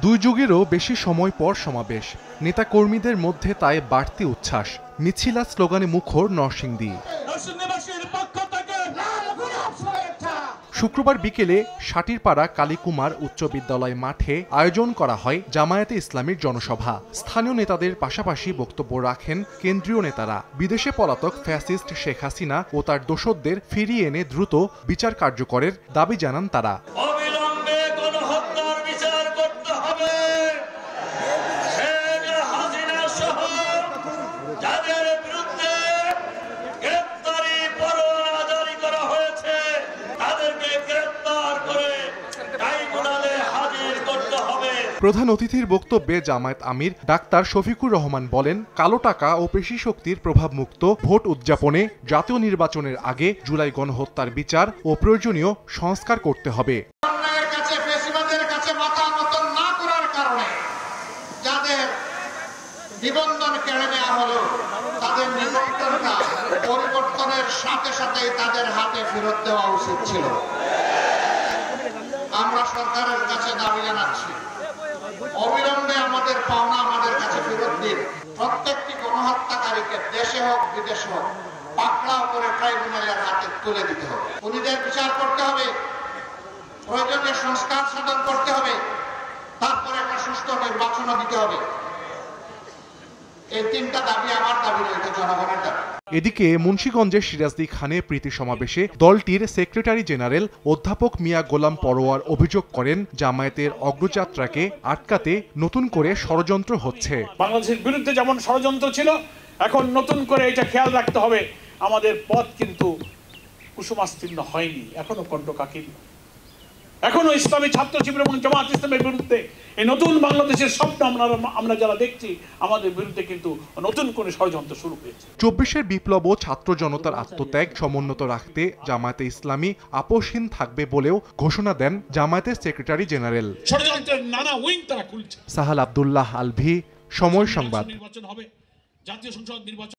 দুই যুগেরও বেশি সময় পর সমাবেশ, নেতাকর্মীদের মধ্যে তাই বাড়তি উচ্ছ্বাস। মিছিল আর স্লোগানে মুখর নরসিংদী। শুক্রবার বিকেলে সাটিরপাড়া কালীকুমার উচ্চ বিদ্যালয় মাঠে আয়োজন করা হয় জামায়াতে ইসলামীর জনসভা। স্থানীয় নেতাদের পাশাপাশি বক্তব্য রাখেন কেন্দ্রীয় নেতারা। বিদেশে পলাতক ফ্যাসিস্ট শেখ হাসিনা ও তার দোসরদের ফিরিয়ে এনে দ্রুত বিচার কার্যকরের দাবি জানান তারা। প্রধান অতিথির বক্তব্যে জামায়াত আমির ডাক্তার শফিকুর রহমান বলেন, কালো টাকা ও পেশি শক্তির প্রভাবমুক্ত ভোট উদযাপনে জাতীয় নির্বাচনের আগে জুলাই গণহত্যার বিচার ও প্রয়োজনীয় সংস্কার করতে হবে। নিবন্ধন কেড়ে নেওয়া হলো, তাদের নিবন্ধনটা পরিবর্তনের সাথে সাথেই তাদের হাতে ফেরত দেওয়া উচিত ছিল। আমরা সরকারের কাছে দাবি জানাচ্ছি, অবিলম্বে আমাদের পাওনা আমাদের কাছে ফেরত দিন। প্রত্যেকটি গণহত্যাকারীকে দেশে হোক বিদেশে হোক পাকড়াও করে ট্রাইব্যুনালের হাতে তুলে দিতে হবে। খুনিদের বিচার করতে হবে, প্রয়োজনীয় সংস্কার সাধন করতে হবে, তারপরে একটা সুষ্ঠু নির্বাচনও দিতে হবে। এই তিনটা দাবি আমার দাবি নয়, এটা জনগণের দাবি। এদিকে মুন্সিগঞ্জের সিরাজদি খানে প্রীতি সমাবেশে দলটির সেক্রেটারি জেনারেল অধ্যাপক মিয়া গোলাম পরোয়ার অভিযোগ করেন, জামায়াতের অগ্রযাত্রাকে আটকাতে নতুন করে ষড়যন্ত্র হচ্ছে। বাংলাদেশের বিরুদ্ধে যেমন ষড়যন্ত্র ছিল, এখন নতুন করে এটা খেয়াল রাখতে হবে, আমাদের পথ কিন্তু কুসুমাস্তীর্ণ হয়নি, এখনো কণ্ঠকাকীর্ণ। এখনো ইসলামী ছাত্র শিবির এবং জামায়াত ইসলামের বিরুদ্ধে এই নতুন বাংলাদেশের স্বপ্ন আমরা যারা দেখছি, আমাদের বিরুদ্ধে কিন্তু নতুন করে ষড়যন্ত্র শুরু হয়েছে। 24-এর বিপ্লব ও ছাত্র জনতার আত্মত্যাগ সমুন্নত রাখতে জামায়াতে ইসলামী আপোষহীন থাকবে বলেও ঘোষণা দেন জামায়াতের সেক্রেটারি জেনারেল। ষড়যন্ত্রের নানা উইং তারা খুলছে। সাহাল আব্দুল্লাহ আলভি, সময় সংবাদ। জাতীয় সংসদ নির্বাচন